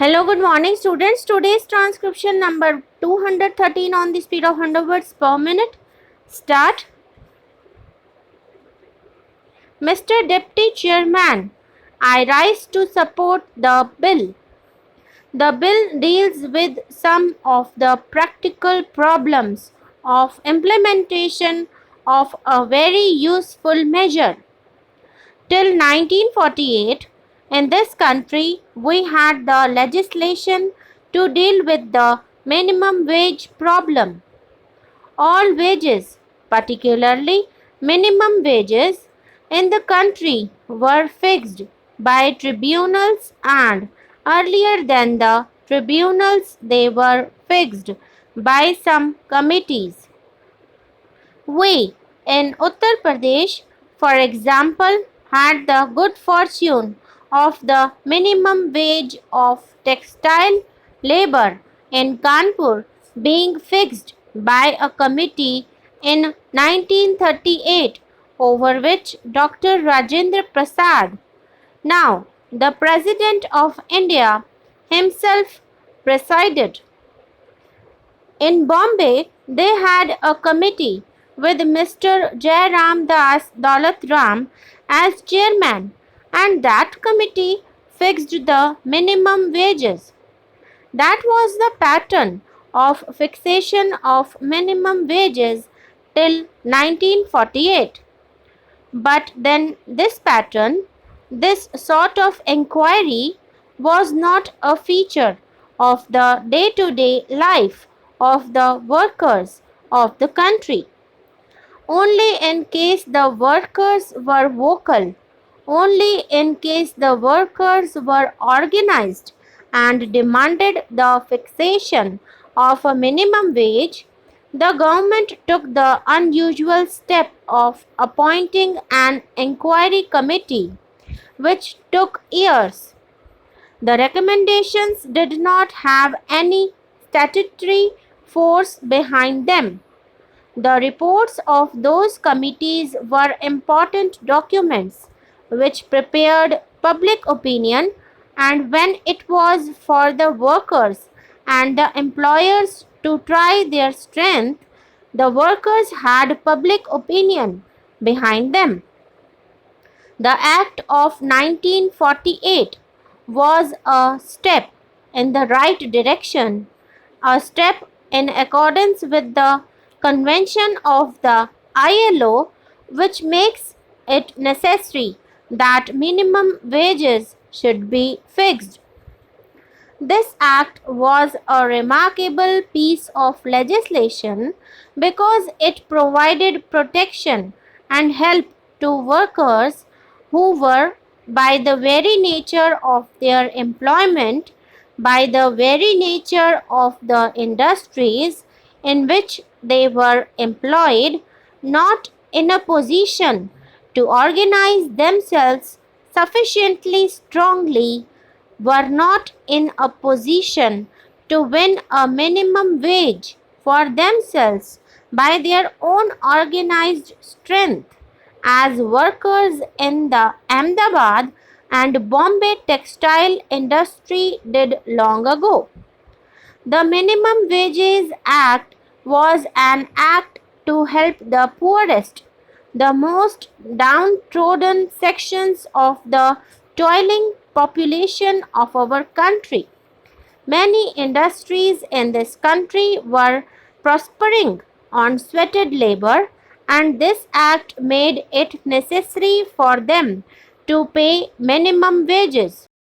Hello, good morning students. Today's transcription number 213 on the speed of 100 words per minute. Start. Mr. Deputy Chairman, I rise to support the bill. The bill deals with some of the practical problems of implementation of a very useful measure. Till 1948, in this country, we had the legislation to deal with the minimum wage problem. All wages, particularly minimum wages, in the country were fixed by tribunals, and earlier than the tribunals, they were fixed by some committees. We in Uttar Pradesh, for example, had the good fortune of the minimum wage of textile labor in Kanpur being fixed by a committee in 1938, over which Dr. Rajendra Prasad, now the President of India, himself presided. In Bombay, they had a committee with Mr. Jairam Das Daulatram as chairman, and that committee fixed the minimum wages. That was the pattern of fixation of minimum wages till 1948. But then this sort of inquiry was not a feature of the day-to-day life of the workers of the country. Only in case the workers were vocal, only in case the workers were organized and demanded the fixation of a minimum wage, the government took the unusual step of appointing an inquiry committee, which took years. The recommendations did not have any statutory force behind them. The reports of those committees were important documents which prepared public opinion, and when it was for the workers and the employers to try their strength, the workers had public opinion behind them. The Act of 1948 was a step in the right direction, a step in accordance with the Convention of the ILO, which makes it necessary that minimum wages should be fixed. This act was a remarkable piece of legislation because it provided protection and help to workers who were, by the very nature of their employment, by the very nature of the industries in which they were employed, not in a position to organize themselves sufficiently strongly, were not in a position to win a minimum wage for themselves by their own organized strength, as workers in the Ahmedabad and Bombay textile industry did long ago. The Minimum Wages Act was an act to help the poorest, the most downtrodden sections of the toiling population of our country. Many industries in this country were prospering on sweated labor, and this act made it necessary for them to pay minimum wages.